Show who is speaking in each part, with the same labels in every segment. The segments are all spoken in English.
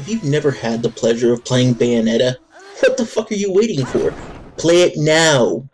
Speaker 1: If you've never had the pleasure of playing Bayonetta, what the fuck are you waiting for? Play it now!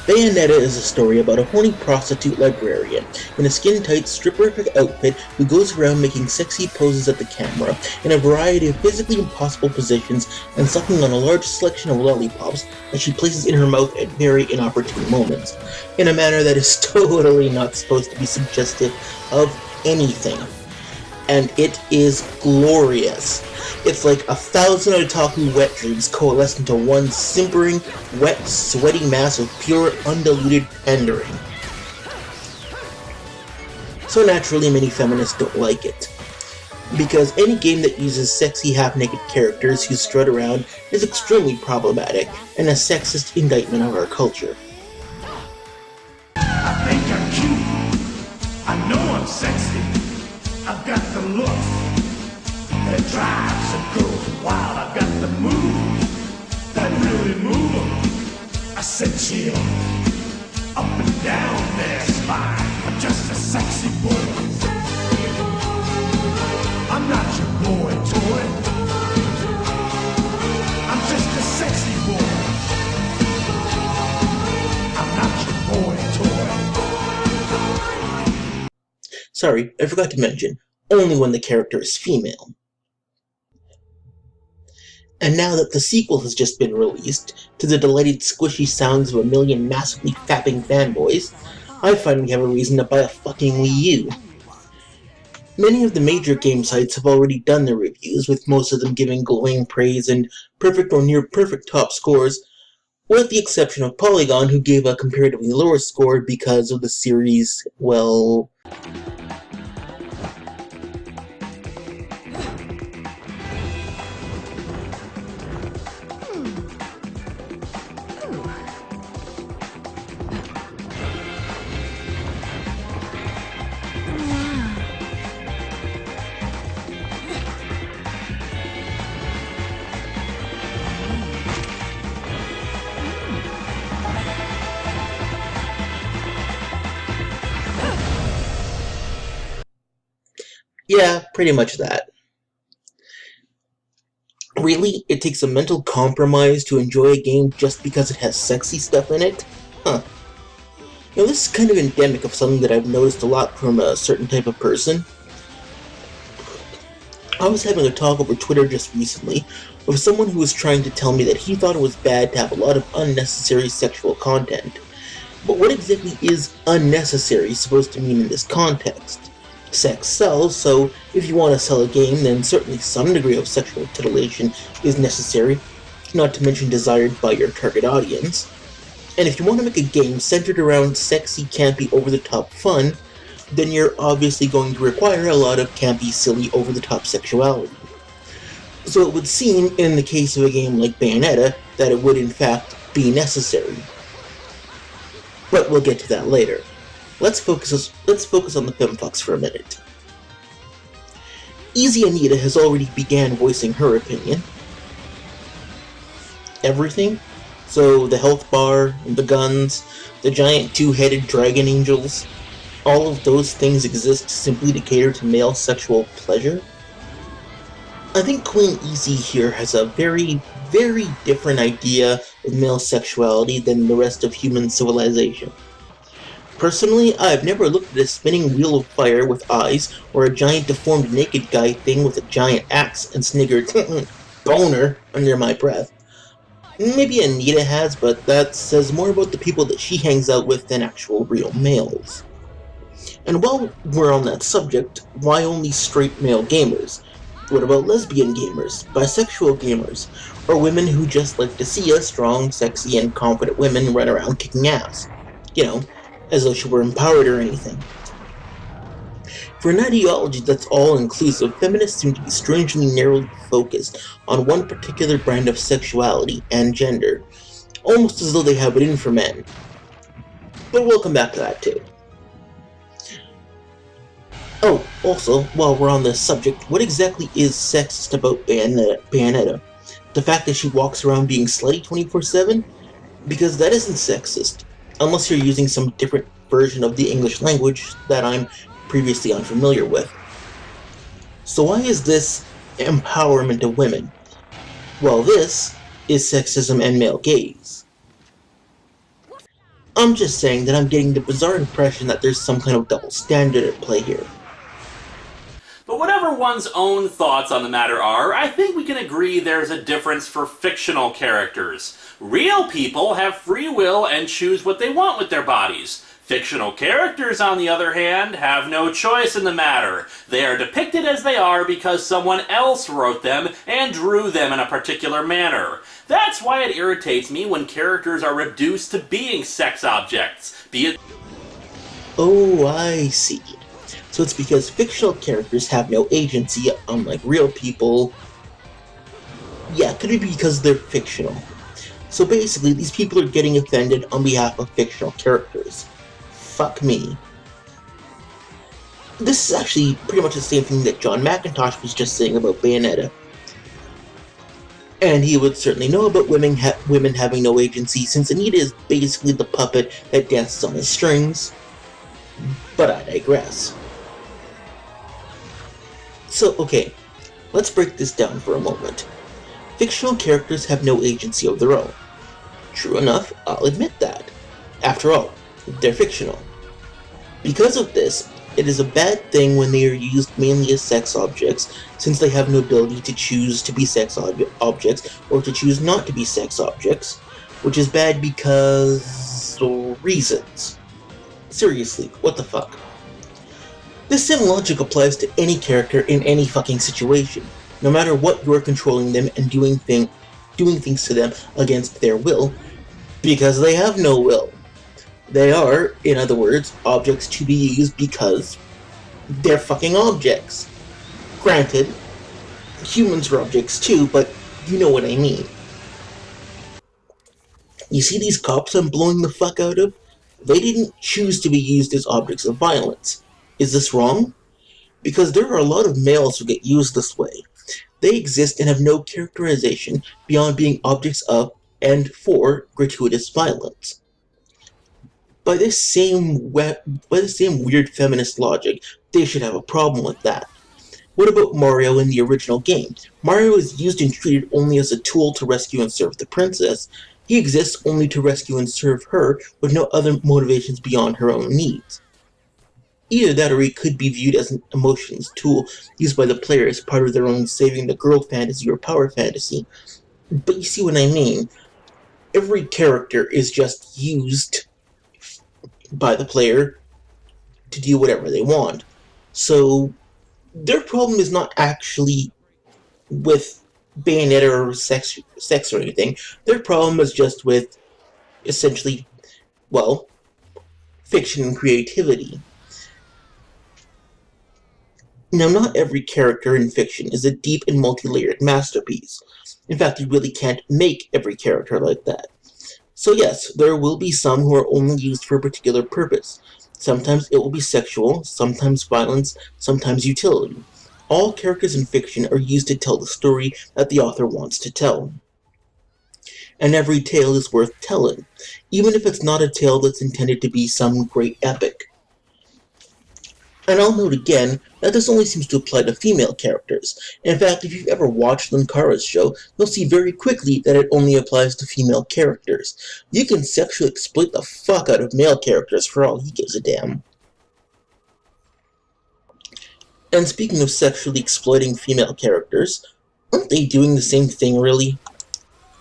Speaker 1: Bayonetta is a story about a horny prostitute librarian in a skin-tight, stripper-like outfit who goes around making sexy poses at the camera in a variety of physically impossible positions and sucking on a large selection of lollipops that she places in her mouth at very inopportune moments, in a manner that is totally not supposed to be suggestive of anything. And it is glorious. It's like 1,000 otaku wet dreams coalesced into one simpering, wet, sweaty mass of pure, undiluted pandering. So naturally, many feminists don't like it. Because any game that uses sexy half-naked characters who strut around is extremely problematic and a sexist indictment of our culture.
Speaker 2: I think I'm cute. I know I'm sexy. I've got the look that drives a girl wild. I've got the moves that really move them. I said chill, up and down their spine. I'm just a sexy boy. I'm not your boy toy. I'm just a sexy boy. I'm not your boy toy.
Speaker 1: Sorry, I forgot to mention, only when the character is female. And now that the sequel has just been released, to the delighted squishy sounds of a million massively fapping fanboys, I finally have a reason to buy a fucking Wii U. Many of the major game sites have already done their reviews, with most of them giving glowing praise and perfect or near perfect top scores, with the exception of Polygon, who gave a comparatively lower score because of the series', well... yeah, pretty much that. Really? It takes a mental compromise to enjoy a game just because it has sexy stuff in it? Huh. You know, this is kind of endemic of something that I've noticed a lot from a certain type of person. I was having a talk over Twitter just recently with someone who was trying to tell me that he thought it was bad to have a lot of unnecessary sexual content. But what exactly is unnecessary supposed to mean in this context? Sex sells, so if you want to sell a game, then certainly some degree of sexual titillation is necessary, not to mention desired by your target audience. And if you want to make a game centered around sexy, campy, over-the-top fun, then you're obviously going to require a lot of campy, silly, over-the-top sexuality. So it would seem, in the case of a game like Bayonetta, that it would in fact be necessary. But we'll get to that later. Let's focus on the femfucks for a minute. Easy Anita has already began voicing her opinion. Everything? So the health bar, the guns, the giant two-headed dragon angels, all of those things exist simply to cater to male sexual pleasure? I think Queen Easy here has a very, very different idea of male sexuality than the rest of human civilization. Personally, I've never looked at a spinning wheel of fire with eyes, or a giant deformed naked guy thing with a giant axe and sniggered, boner, under my breath. Maybe Anita has, but that says more about the people that she hangs out with than actual real males. And while we're on that subject, why only straight male gamers? What about lesbian gamers, bisexual gamers, or women who just like to see us strong, sexy, and confident women run around kicking ass? You know, as though she were empowered or anything. For an ideology that's all-inclusive, feminists seem to be strangely narrowly focused on one particular brand of sexuality and gender, almost as though they have it in for men. But we'll come back to that too. Oh, also, while we're on this subject, what exactly is sexist about Bayonetta? The fact that she walks around being slutty 24/7? Because that isn't sexist, unless you're using some different version of the English language that I'm previously unfamiliar with. So why is this empowerment of women, while this is sexism and male gaze. I'm just saying that I'm getting the bizarre impression that there's some kind of double standard at play here.
Speaker 3: But whatever one's own thoughts on the matter are, I think we can agree there's a difference for fictional characters. Real people have free will and choose what they want with their bodies. Fictional characters, on the other hand, have no choice in the matter. They are depicted as they are because someone else wrote them and drew them in a particular manner. That's why it irritates me when characters are reduced to being sex objects, be it...
Speaker 1: Oh, I see. So it's because fictional characters have no agency, unlike real people. Yeah, could it be because they're fictional? So basically, these people are getting offended on behalf of fictional characters. Fuck me. This is actually pretty much the same thing that John McIntosh was just saying about Bayonetta. And he would certainly know about women having no agency, since Anita is basically the puppet that dances on his strings. But I digress. So, okay, let's break this down for a moment. Fictional characters have no agency of their own. True enough, I'll admit that. After all, they're fictional. Because of this, it is a bad thing when they are used mainly as sex objects, since they have no ability to choose to be sex objects or to choose not to be sex objects, which is bad because... reasons. Seriously, what the fuck? This same logic applies to any character in any fucking situation, no matter what you're controlling them and doing things to them against their will, because they have no will. They are, in other words, objects to be used because they're fucking objects. Granted, humans are objects too, but you know what I mean. You see these cops I'm blowing the fuck out of? They didn't choose to be used as objects of violence. Is this wrong? Because there are a lot of males who get used this way. They exist and have no characterization beyond being objects of and for gratuitous violence. By this same weird feminist logic, they should have a problem with that. What about Mario in the original game? Mario is used and treated only as a tool to rescue and serve the princess. He exists only to rescue and serve her, with no other motivations beyond her own needs. Either that or he could be viewed as an emotions tool used by the player as part of their own saving the girl fantasy or power fantasy. But you see what I mean? Every character is just used by the player to do whatever they want. So their problem is not actually with Bayonetta or sex or anything. Their problem is just with, essentially, well, fiction and creativity. Now, not every character in fiction is a deep and multi-layered masterpiece. In fact, you really can't make every character like that. So yes, there will be some who are only used for a particular purpose. Sometimes it will be sexual, sometimes violence, sometimes utility. All characters in fiction are used to tell the story that the author wants to tell. And every tale is worth telling, even if it's not a tale that's intended to be some great epic. And I'll note again that this only seems to apply to female characters. In fact, if you've ever watched Linkara's show, you'll see very quickly that it only applies to female characters. You can sexually exploit the fuck out of male characters for all he gives a damn. And speaking of sexually exploiting female characters, aren't they doing the same thing, really?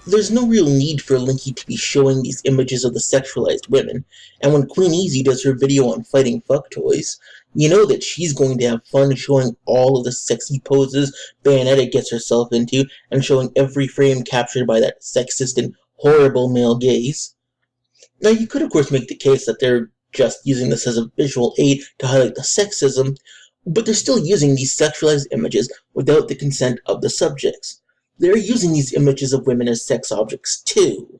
Speaker 1: There's no real need for Linky to be showing these images of the sexualized women, and when Queen Easy does her video on fighting fuck toys, you know that she's going to have fun showing all of the sexy poses Bayonetta gets herself into, and showing every frame captured by that sexist and horrible male gaze. Now, you could of course make the case that they're just using this as a visual aid to highlight the sexism, but they're still using these sexualized images without the consent of the subjects. They're using these images of women as sex objects too.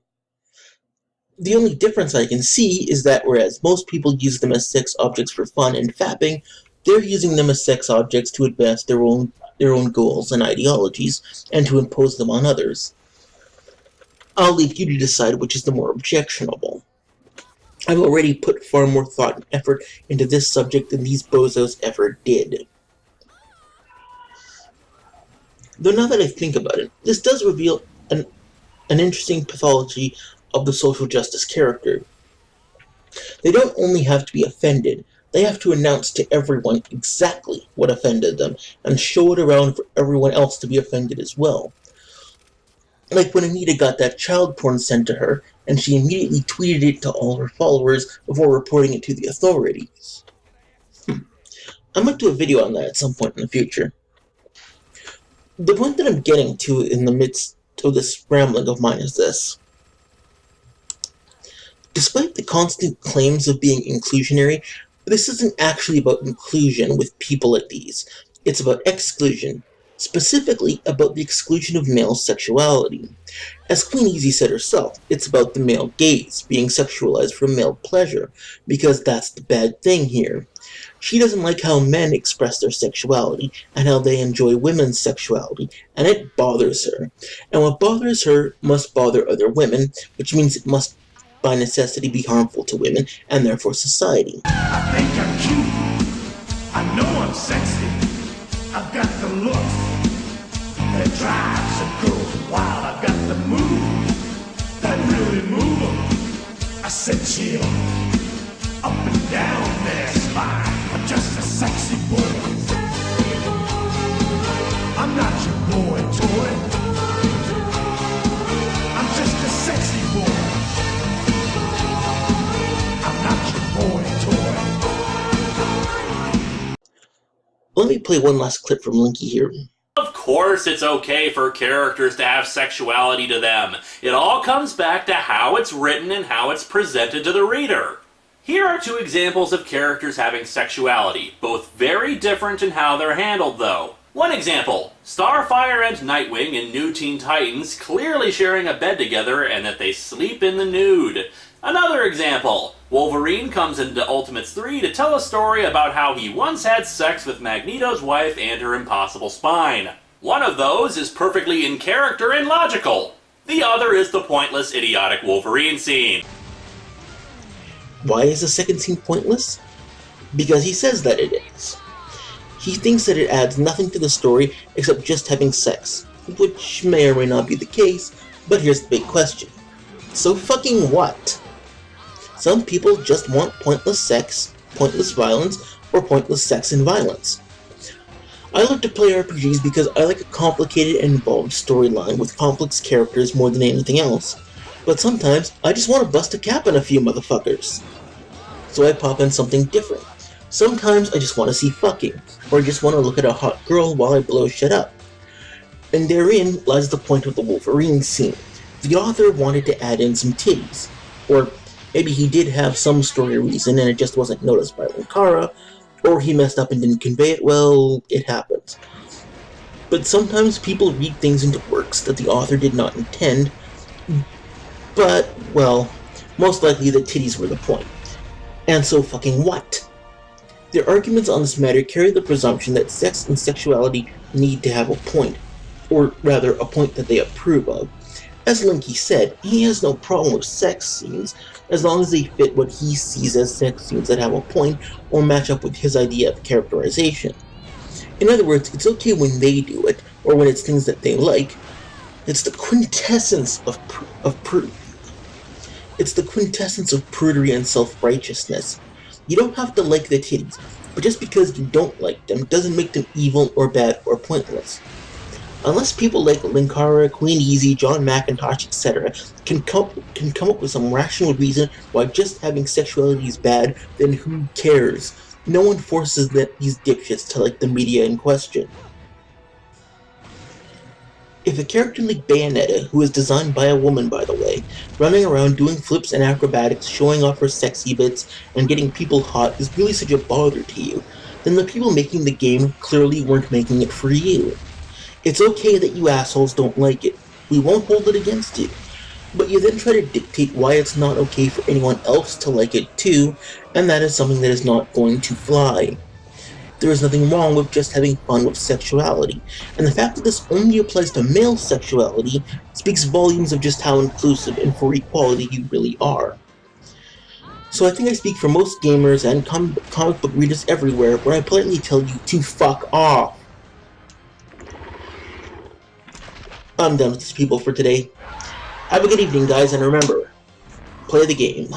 Speaker 1: The only difference I can see is that whereas most people use them as sex objects for fun and fapping, they're using them as sex objects to advance their own goals and ideologies, and to impose them on others. I'll leave you to decide which is the more objectionable. I've already put far more thought and effort into this subject than these bozos ever did. Though now that I think about it, this does reveal an interesting pathology of the social justice character. They don't only have to be offended, they have to announce to everyone exactly what offended them, and show it around for everyone else to be offended as well. Like when Anita got that child porn sent to her, and she immediately tweeted it to all her followers before reporting it to the authorities. I might do a video on that at some point in the future. The point that I'm getting to in the midst of this rambling of mine is this. Despite the constant claims of being inclusionary, this isn't actually about inclusion with people like these. It's about exclusion, specifically about the exclusion of male sexuality. As Queen Easy said herself, it's about the male gaze being sexualized for male pleasure, because that's the bad thing here. She doesn't like how men express their sexuality and how they enjoy women's sexuality, and it bothers her. And what bothers her must bother other women, which means it must by necessity be harmful to women and therefore society.
Speaker 2: I think I'm cute. I know I'm sexy. I've got the look that drives a girl wild. I've got the moves that really move them. I said chill up and down their spine. I'm just a sexy boy. I'm not your boy toy. I'm just a sexy boy. I'm not your boy toy.
Speaker 1: Let me play one last clip from Linky here.
Speaker 3: Of course it's okay for characters to have sexuality to them. It all comes back to how it's written and how it's presented to the reader. Here are two examples of characters having sexuality, both very different in how they're handled though. One example, Starfire and Nightwing in New Teen Titans clearly sharing a bed together and that they sleep in the nude. Another example, Wolverine comes into Ultimates 3 to tell a story about how he once had sex with Magneto's wife and her impossible spine. One of those is perfectly in character and logical. The other is the pointless, idiotic Wolverine scene.
Speaker 1: Why is the second scene pointless? Because he says that it is. He thinks that it adds nothing to the story except just having sex, which may or may not be the case, but here's the big question. So fucking what? Some people just want pointless sex, pointless violence, or pointless sex and violence. I like to play RPGs because I like a complicated and involved storyline with complex characters more than anything else, but sometimes I just want to bust a cap on a few motherfuckers. So I pop in something different. Sometimes I just want to see fucking, or I just want to look at a hot girl while I blow shit up. And therein lies the point of the Wolverine scene. The author wanted to add in some titties, or maybe he did have some story reason and it just wasn't noticed by Linkara, or he messed up and didn't convey it. Well, it happens. But sometimes people read things into works that the author did not intend, but, well, most likely the titties were the point. And so fucking what? Their arguments on this matter carry the presumption that sex and sexuality need to have a point, or rather a point that they approve of. As Linky said, he has no problem with sex scenes, as long as they fit what he sees as sex scenes that have a point or match up with his idea of characterization. In other words, it's okay when they do it, or when it's things that they like. It's the quintessence of prudery and self-righteousness. You don't have to like the titties, but just because you don't like them doesn't make them evil or bad or pointless. Unless people like Linkara, Queen Easy, John McIntosh, etc. can come up with some rational reason why just having sexuality is bad, then who cares? No one forces these dipshits to like the media in question. If a character like Bayonetta, who is designed by a woman by the way, running around doing flips and acrobatics, showing off her sexy bits, and getting people hot is really such a bother to you, then the people making the game clearly weren't making it for you. It's okay that you assholes don't like it. We won't hold it against you. But you then try to dictate why it's not okay for anyone else to like it too, and that is something that is not going to fly. There is nothing wrong with just having fun with sexuality, and the fact that this only applies to male sexuality speaks volumes of just how inclusive and for equality you really are. So I think I speak for most gamers and comic book readers everywhere when I politely tell you to fuck off. I'm done with these people for today. Have a good evening, guys, and remember, play the game.